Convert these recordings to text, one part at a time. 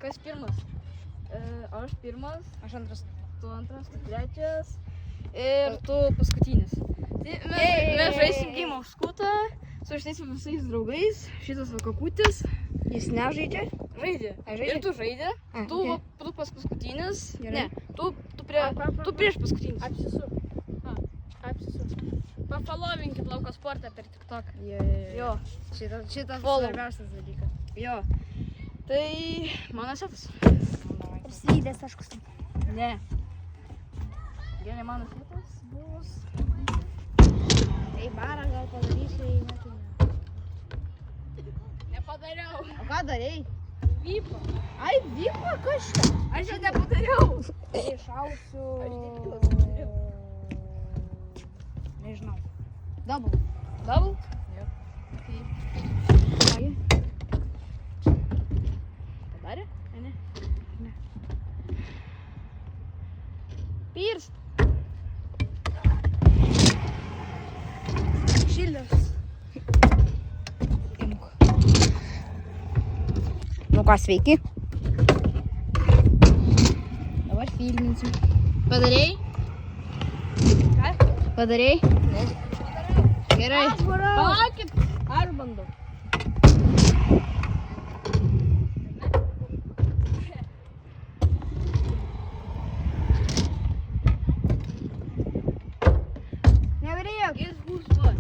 kas pirmas? Aš pirmas. Aš antras. Tu antras, tu trečias. Ir tu paskutinis. Tai mes žaisim Game of Skutą su šitais visais draugais. Šitas Kakutis. Jis nežaidžia? Žaidė. Ir tu žaidė. Tu paskutinis. Ne, tu prieš paskutinis. Apsisuk. Pafolovinkit Lauko sportą per TikTok. Jo. Šitas svarbiausias dalykas. Jo. Tai mano setas. Prasidės taškus. Ne. Gerai, mano setas bus. Tai barą gal padarysiu, jei netai. Nepadariau. O ką darei? Vypo. Ai, vyko kažką. Aš jau nepadariau. Išausiu. Aš tik padariau. Nežinau. Double. Double? Jo. Okay. Padarė? Ne. Pirst. Šildas. Imk. Nu ką, sveiki. Dabar filminsiu. Padarėjai? Ką? Padarei? Ne. Gerai. Palaukit. Aš bandau. Nevarėjau. Jis bus va.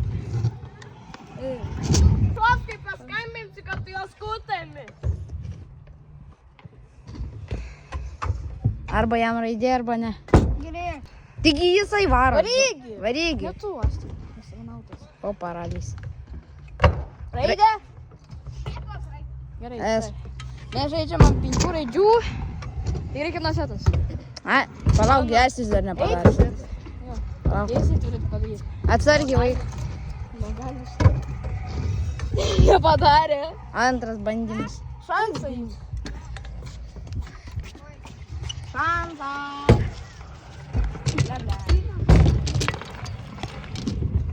Sofkai paskambinsi, kad tu jos skutami. Arba jam raidė, arba ne. Gerai. Taigi jisai varo. Varygi. Varygi. Ne tu, aš tai nesavanautas. O paradys. Raidė? Gerai. S. Mes žaidžiam ant 5 raidžių. Tai reikia nuo setas. Ai, palauk, gestis dar nepadarė. Palauk. Jisai turi padaryti. Atsargiai vaik. Nepadarė. Antras bandymas. Šansą jums. Šansą.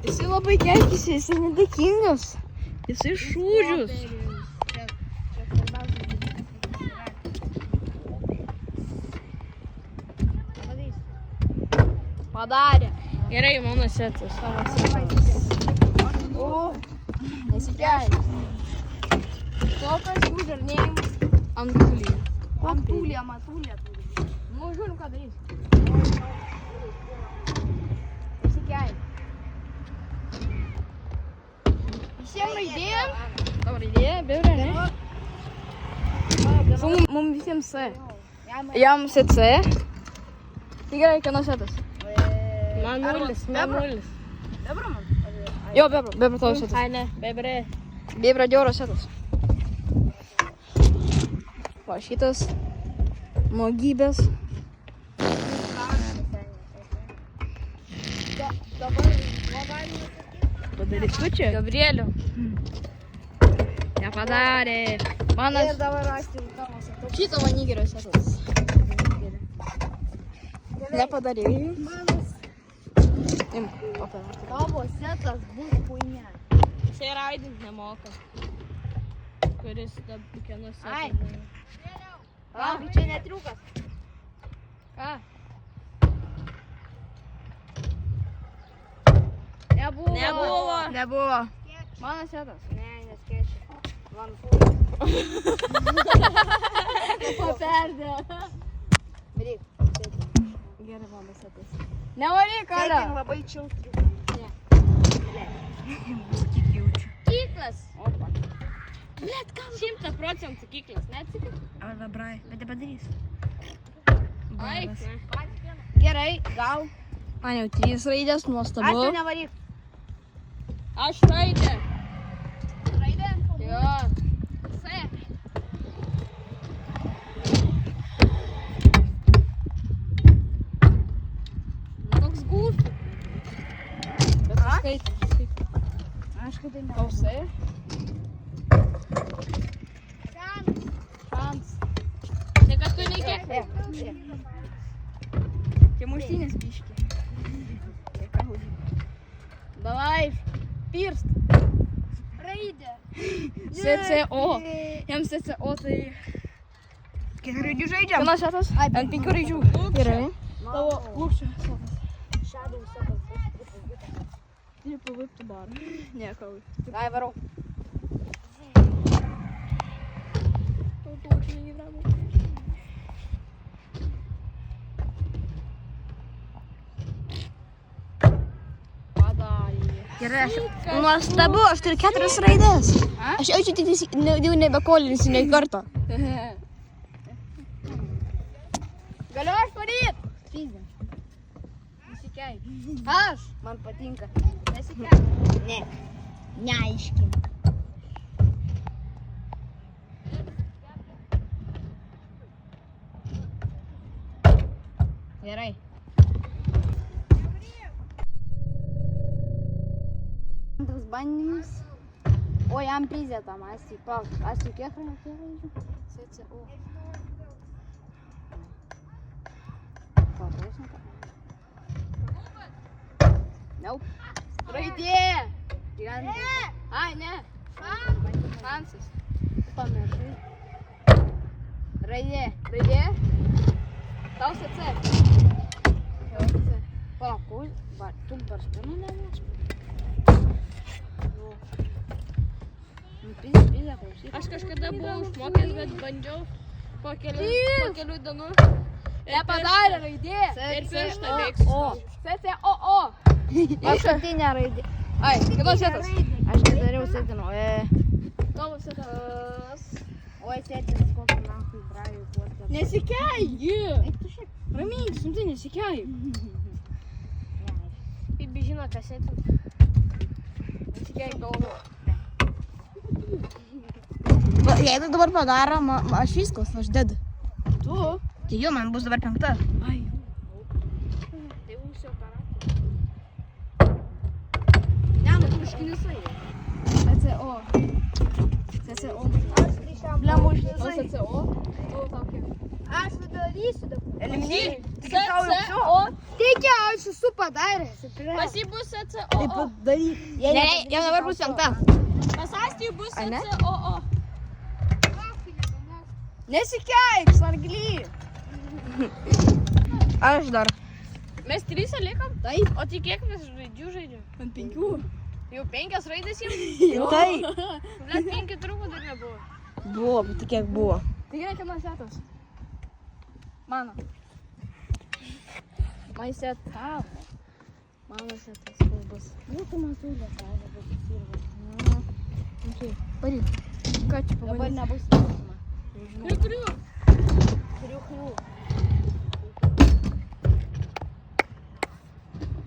Jisai labai keikėsi, jisai nedėkingas. Jisai šūdžius. Padarė. Gerai, mano setas. Savo setas. O, nesikeikia. Tokas jų žarnėjimas ant tūlį. Ant tūlį, matūlė tūlį. Nu, žiūrim, ką darys. Nesikeikia. Visiems raidėjom. Tavo raidėja, bevrė, ne? Mums visiems C. Jam C. Tai gerai, kieno setas? Man nulis. Bebra man? Jo, bebra tavo setas. Ai ne, bebre. Bebra Dioro setas. Va, šitas nuogybės. Padaryk tu čia? Gabrielių. Nepadarė. Manas. Ir dabar rasti tavo setas. Šito vanigerio setas. Nepadarėjai. Manas. Imk, operuoti. Tavo setas bus puinia. Jisai raidint nemoka. Kuris dabar kieno setas. Ai. Gal, čia netriukas. Ką? Nebuvo. Mano setas. Ne, neskėčiau. Paperdė. Varyk. Gerai, mano setas. Nevaryk, Alio. Sėkim labai čiaus triukas. Ne. Tik jaučiu. Kyklas. Opa. Blet, kam? 100% kyklas, neatsikit. Ar dabrai, bet nepadarys. Ai, Balas. ne. Gerai, gal. Man jau 3 raidės, nuostabu. Aš jau nevaryk. Aš raidė. Raidė? Jo. C. Nu, toks gūfi. Bet tu skaitai. Aš kad tai Tau C. Šans. Tai kad tu reikia. Čia muštinės biški. Davai, pirst. Raidė. CCO. Jam CCO tai... Kiek raidžių žaidžiam? Vienas setas. Ant 5 raidžių. Gerai. Tavo lūkščio setas. Shadow setas. Tipo, vai pro bar. Ne, kavai. Ai, varau. Gerai, nuostabu, aš turiu 4 raidės. Aš jaučiu tik jau nebekolinsiu nei karto. Galiu aš paryt? Pizė. Nesikeik. Aš. Man patinka. Nesikeik. Ne. Neaiškink. Gerai. Antras bandymas. O jam pizė tam, Asti. Palauk, Asti, kiek raidžių? CCO. Nope. Raidė. Gyventas. Ai, ne. Fansas. Pamiršai. Raidė. Raidė. Tau CC. Palauk, tu per spinų nemoks. Pizė, klausyk. Aš kažkada buvau išmokęs, bet bandžiau po kelių dienų. Nepadarė raidė. Ir pirštą mėgstu. CCOO. Paskutinė raidė. Ai, kitos setas. Aš nedariau sėtino. Tavo setas. Oi, sėtinas kokį nahui brajų kuotą. Nesikeik. Eik tu šiaip. Ramink, suntai nesikeik. Kaip žino, kas sėtis. Nesikeik galvo. Jeigu dabar padarom, aš viskas, aš dedu. Tu? Tai jau man bus dabar 5. Ai. Tai būsiu operacija. Ne, nu muškinisai. CCO. CCO. Blemba O užnisai. CCO? O tokia. Aš padarysiu dabar. Eliminėjai. CCO. Teikia, aš esu padaręs. Pas jį bus CCO. Taip padaryk. Ne, jau dabar bus 5. Pas Astijų bus Ai, ne? CCO. Nesikeik, sargly. Aš dar. Mes 3 likom? Taip. O tai kiek mes raidžių žaidžiam? Ant 5. Jau 5 raidės jiems? Taip. Blet, 5 trūkų dar nebuvo. Buvo, bet tik kiek buvo. Tai gerai, kieno setas? Mano. My set. Tau. Mano setas, kol bus. Būtų matulė, tavo bus įsirvas. Paryk. Ką čia Dabar pabandysi? nebus įsirvas. Kriu.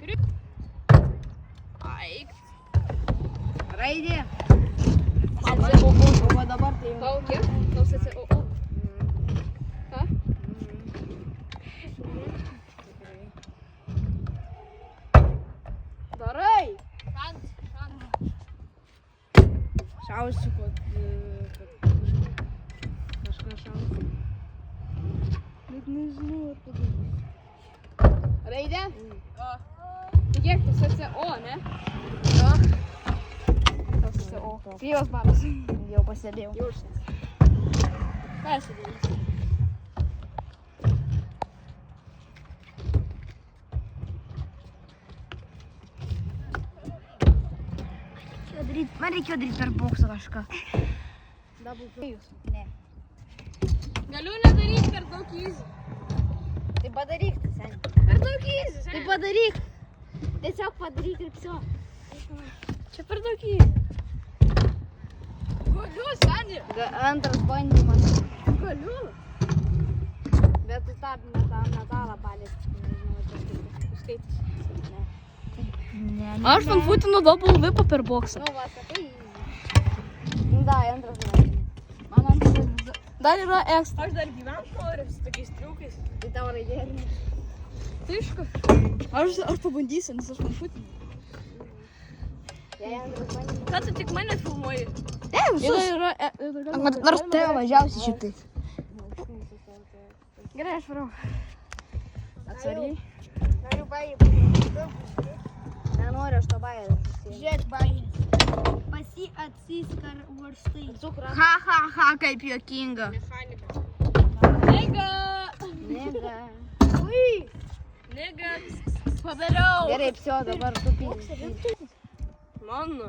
Kriu. Aik. Raidė. Dabar O dabar tai jau. Tau kiek? Tau CCO. Ką? Darai. Šant. Šausiu, kad kažką šausiu. Bet nežinau, ar padarysiu. Raidė? Tai kiek tu CCO, ne? Tau CCO. Kryvas balas. Jau pasėdėjau. Jau užsės. Ką esi darys? Man reikėjo daryti per boksą kažką. Double playus. Ne. Galiu nedaryti per daug easy. Tai padaryk, tai seniai. Per daug easy, Tai padaryk. Tiesiog padaryk ir viso. Čia per daug easy. Galiu, seniai. Antras bandymas. Galiu. Bet tu tą metalą paliesti. Nežinau, čia Skaitis. Ne. Aš man futinu double whipą per boksą. Nu, va, sakai easy. Nu, da, antras bandymas. Man antras. Dar yra ekstra. Aš dar gyvent noriu su tokiais triukais. Tai tavo raidė ir ne. Tai aišku. Aš pabandysiu, nes aš man futinu. Jei antras bandymas. Ką tu tik mane filmuoji? Ne, visus. Nors tave mažiausiai šitais. Gerai, aš varau. Atsargiai. Noriu baigti. Nenoriu aš to baigti. Žiūrėk, baigti. Pasi atsiskar varstai. Ha, kaip juokinga. Mechanika. Nega. Padariau. Gerai, psio, dabar tu pyksti. Mano.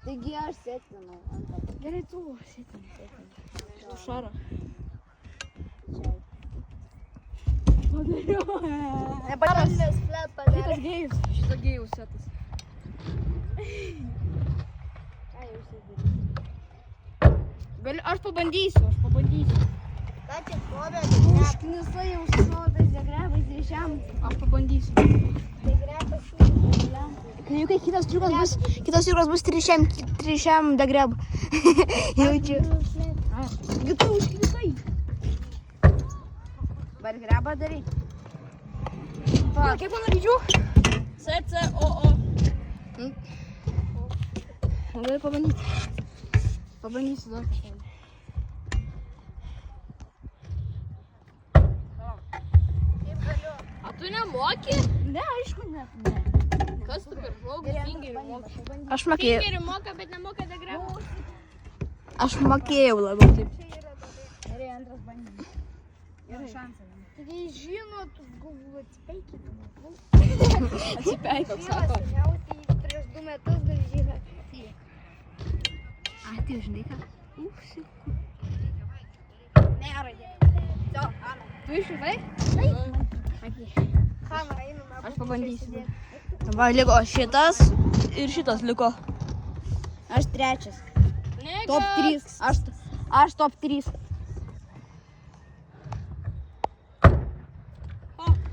Taigi aš sėtinau. Gerai, tu sėtinai. Šaro. Neparas flat padarė. Šitą gėjus setas. Gali, aš pabandysiu. Ką čia kodą? Užknisai jau su savo tais degrebais ryšiam. Aš pabandysiu. Degrebas šūkis. Kai kitas triukas bus trišiam dagreb. Jaučiu. Tu užknisai. Bar grebą darai? Kiek mano dydžių? C-C-O-O. Gali pabandyti. Pabandysiu dar kažką. Kaip galiu? A tu nemoki? Ne, aišku, ne. Kas tu per žmogus fingerių moka? Aš mokėjau. Fingerių moka, bet nemoka degrebų. Aš mokėjau labiau taip. Gerai, antras bandymas. Gerai, šansas. Taigi žinot, galvoju, atsipeikit. Atsipeikit, sako. Seniausiai prieš 2 metus daržylę. A, tai žinai ką? Neradė. Jo, Ana. Tu iššūkai? Kamera, einam. Aš pabandysiu. Va, liko šitas ir šitas liko. Aš trečias. Nega. Top 3. Aš top 3.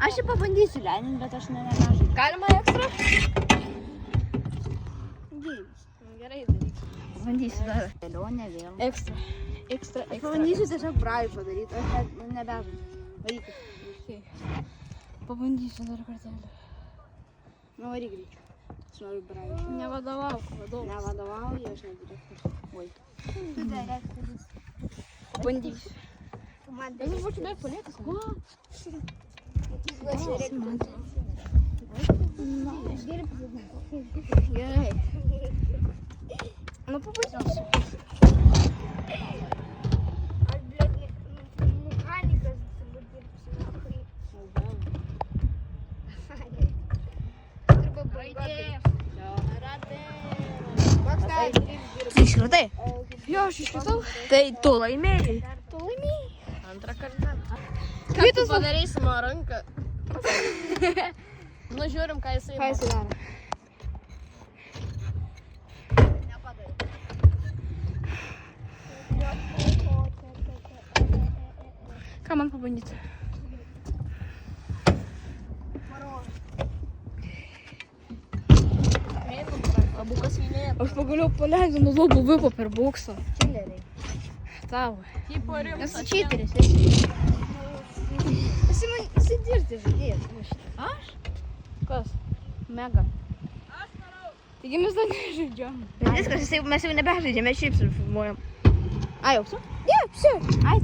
Aš čia pabandysiu lenin, bet aš nežaidžiu. Galima ekstra? Gerai, daryk. Pabandysiu dar. Kelionė vėl. Ekstra. Ekstra. Pabandysiu tiesiog brajų padaryti, aš nebežaidžiu. Varykit. Pabandysiu dar kartelį. Nu, varyk greičiau. Aš noriu brajų. Nevadovauk, vadovas. Nevadovauju, aš nedirektorius. Oi. Tu direktorius. Bandysiu. Tu man Aš būčiau beveik paliekas. Aš geriau pasakysiu. Gerai. Nu, pabandysiu. Aš, blėt, mechanikas turbūt dirbsiu. Dirba Raidės. Koks tau Tu iškritai? Jo, aš iškritau. Tai tu laimėjai. Tu laimėjai. Antrą kartą. Ką Kitas tu padarysi mano ranką? Nu, žiūrim, ką jisai Ką jisai daro? Ką man pabandyti? Abukas įmėjo. Aš pagaliau paleidau nuo lobų vipo per boksą. Čileriai. Tavo. Tipo rimtas. Esu čyteris. Esi dirbti žaidėjas. Aš? Kas? Mega. Taigi mes dar nežaidžiam. Viskas, mes jau nebežaidžiame, šiaip filmuojam. Ai, jau su? Ne, visi.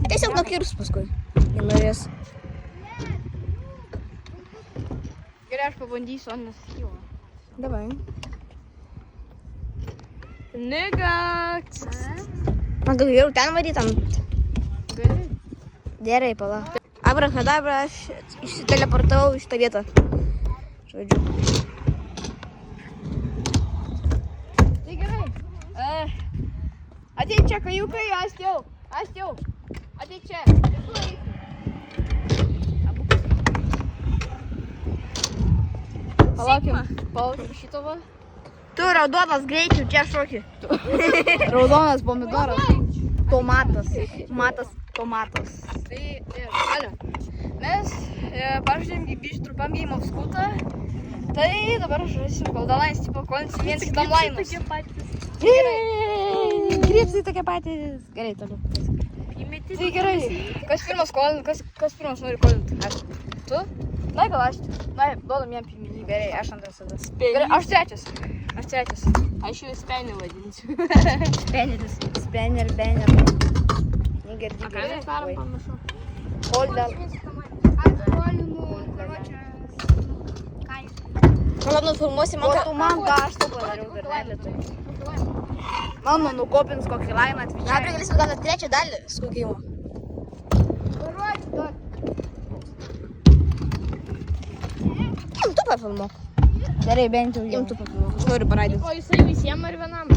Tiesiog nukirs paskui. Nenorės. Gerai, aš pabandysiu, o nesikyla. Davai. Nega. Man gal geriau ten varytam. Gali. Gerai, pala. Abrakadabra, aš išsiteleportavau į šitą vietą. Žodžiu. Tai gerai. Ateik čia, kajukai, Astiau. Ateik čia. Palaukim šito va. Tu raudonas greičiau, čia šoki. Raudonas pomidoras. Tomatas. Tomatas. Tai, alio, mes pažaidėm bišį trumpam Game of Scootą. Tai dabar žaisim Golden tipo kolinsi viens kitam lainus. Gripsai tokie patys. Gerai, toliau. Tai gerai, kas pirmas kolint, kas pirmas nori kolinti? Aš. Tu? Na, gal aš. Na, duodam jam pirminį. Gerai, aš antras tada. Gerai, aš trečias. Aš jau spenį vadinsiu. Speneris. Spener. Negirdi. Ką mes darom panašu? Holder. Gal nufilmuosi man, Tu man ką aš tu padariau bernelį. mano nukopins kokį lainą atvyčiai. Na, prigalėsim gal trečią dalį skukimo. pafilmuok. Gerai, bent jau Imtų pafilmuok. Aš noriu paraidyti. O jisai visiems ar vienam?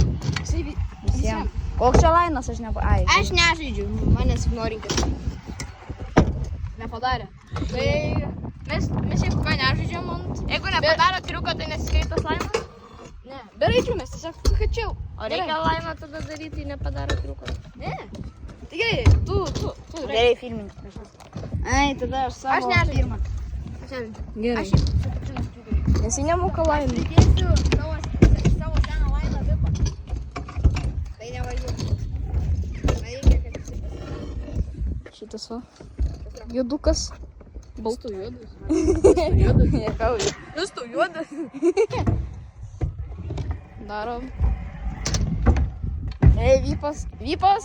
visiems. Koks čia lainas, aš nepa... Ai, Aš nežaidžiu, manęs ignorinkit. Nepadarė. Tai mes jeigu ką nežaidžiam ant... Jeigu nepadaro triuko, tai nesiskaitos laimas? Ne, bereidžiu, mes tiesiog sukačiau. O reikia laimą tada daryti, tai nepadaro triuko. Ne. Tai gerai, tu. gerai, filmink. Ai, tada aš savo... Aš nežaidžiu. pirmą. Gerai. Nes jį nemoka laimė. Pridėsiu savo seną lainą vipą. Tai nevažiuoju. Reikia, kad visi Šitas va. Judukas. Baltų juodas. Nekauju. Vis tu juodas. Darom. Ei, vypas. Vypas.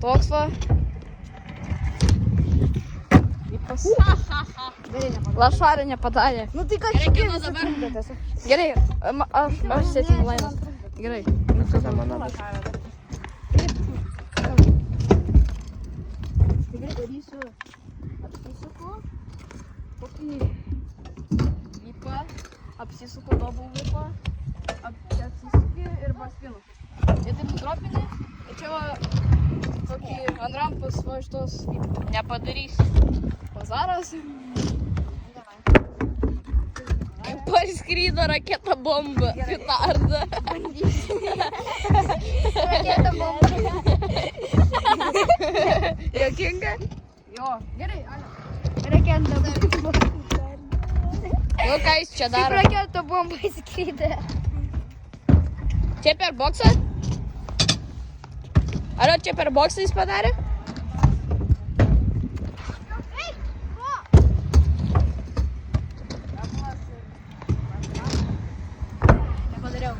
Toks va. Vypas. Lašarė nepadarė. Nu tai ką Gerai, čia kieno dabar? Gerai, aš sėtinu laimę. Gerai. Tikrai darysiu. Apsisuku. Kokį vypą. Apsisuku double vypą. Apsisuki ir paspinu. Ir taip nudropini. Ir čia va tokį ant rampos va iš tos vypą. Nepadarysi. Pazaras. Parskrydo raketa bomba. Petarda. Raketa bomba. Jokinga? Jo, gerai, Alio. Raketa bomba. Nu, ką jis čia Kaip daro? raketa bomba įskrydė. Čia per boksą? Ar čia per boksą jis padarė? Nepadariau.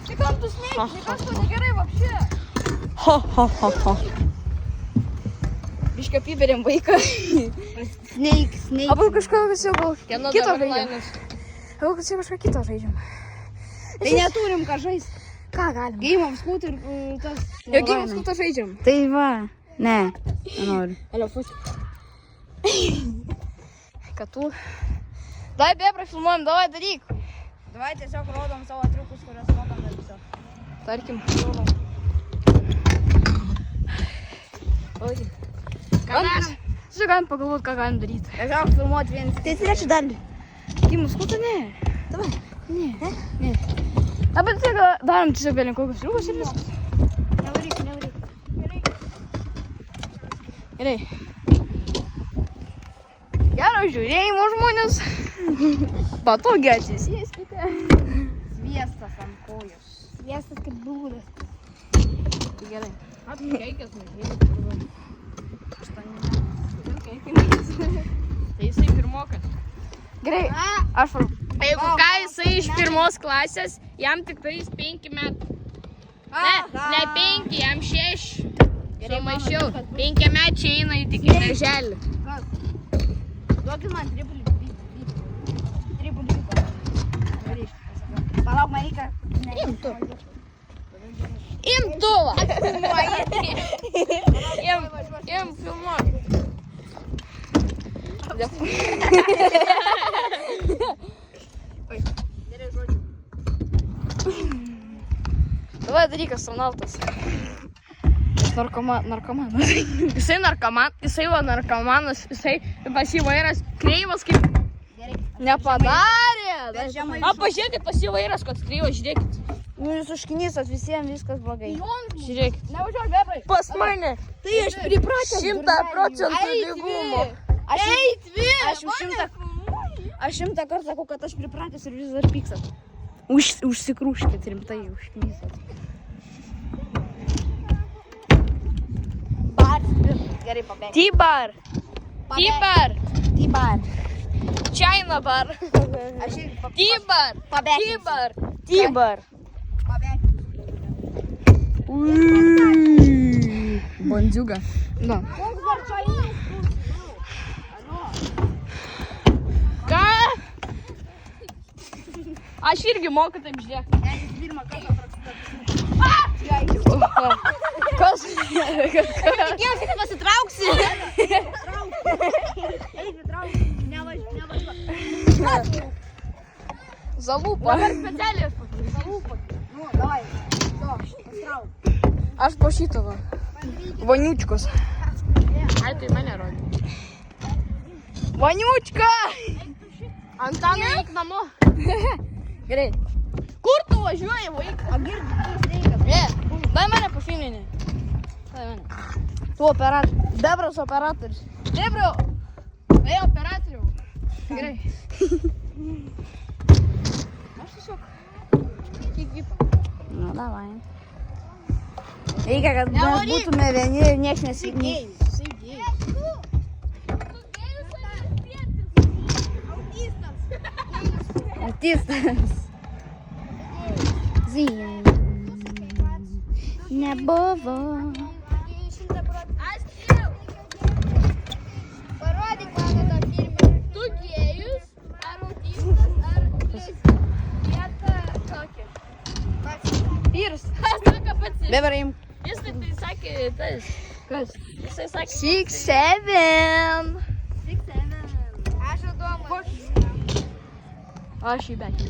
Čia kam tu sneik, nekas to negerai vapšė. Ha. Biškio piberėm vaiką. Snake. Abu kažkokius jau gal Kieno kito dabar žaidžiam. lainas? Gal kažką kito žaidžiam. Tai neturim ką žaisti. Ką galim? Game of Scoot ir tas... Jo, gyvas kuto žaidžiam. Tai va. Ne, nenoriu. Alio, pusė. Kad tu. Dai, bebra, filmuojam, davai, daryk. Davai tiesiog rodom savo triukus, kuriuos mokam ir viso. Tarkim. Ką darom? Čia galim pagalvoti, ką galim daryti. Tiesiog filmuot vienas. Tai trečią dalį. Gimus kuto, ne. Davai. Ne. Dabar tiesiog darom tiesiog vėlin kokius triukus ir viskas. Nevaryk. Gerai. Gero žiūrėjimo žmonės. Patogiai atsisėskite. Sviestas ant kojos. Sviestas kaip blūdas. Tai gerai. Keikės nežinai. Tai jisai pirmokas. Gerai. Aš varu. Jeigu ką, jisai iš pirmos klasės, jam tik tais 5 metų. Ne 5, jam 6. Sumaišiau. 5 mečiai eina į tik į darželį. Duokit man tripulį. Palauk, man reikia... Imtuvą. Im filmuok. Davai daryk astronautas. Narkomanas. Jisai narkomanas, jisai pas jį vairas kreivas kaip... Nepadarė. A, pažiūrėkit, pas jį vairas, kad kreivas, žiūrėkit. Nu, jūs užknysat, visiems viskas blogai. Žiūrėkit. Nevažiuok, bebrai. Pas mane. Tai aš pripratęs. 100% lygumo. Aš šimtą kartą sakau, kad aš pripratęs ir vis dar pyksat. Užsikrūškit rimtai, užknysat. Gerai, pabėg. T-bar. China bar. Aš irgi T-bar. pabėg. Bondziuga. Nu. Koks dar čia eina? Ką? Aš irgi moku taip žiūrėk. Pirmą kartą prasideda. Kas? Tikėjausi, kad pasitrauksi. Eik, trauksi. Nevažiuok. Залупа. Specialiai aš Ну, давай. Все, посрал. Aš po šitavo. Vaniučkos. Ai, tai mane rodė. Vaniučka! Antanai, eik namo. Gerai. Kur tu važiuoji, vaikas? А Гирди, ты стейка. Дай mane pafininį. Дай mane. Tu operatorius. Debras operatorius. Debra. Ei, operatoriau. Gerai. Aš tiesiog. Įkvipą. Nu, davai. Reikia, kad mes būtume vieni ir nieks nesigniai. Autistas. Zin. Nebuvo. Parodyk mano tą filmą. Tu gėjus, ar autistas, ar vieta tokia. Vyras. Aš sako pats. Debra imk. Jis tai sakė, tas. Kas? Jisai sakė. 6, 7. Aš Adomas. Aš į bekį.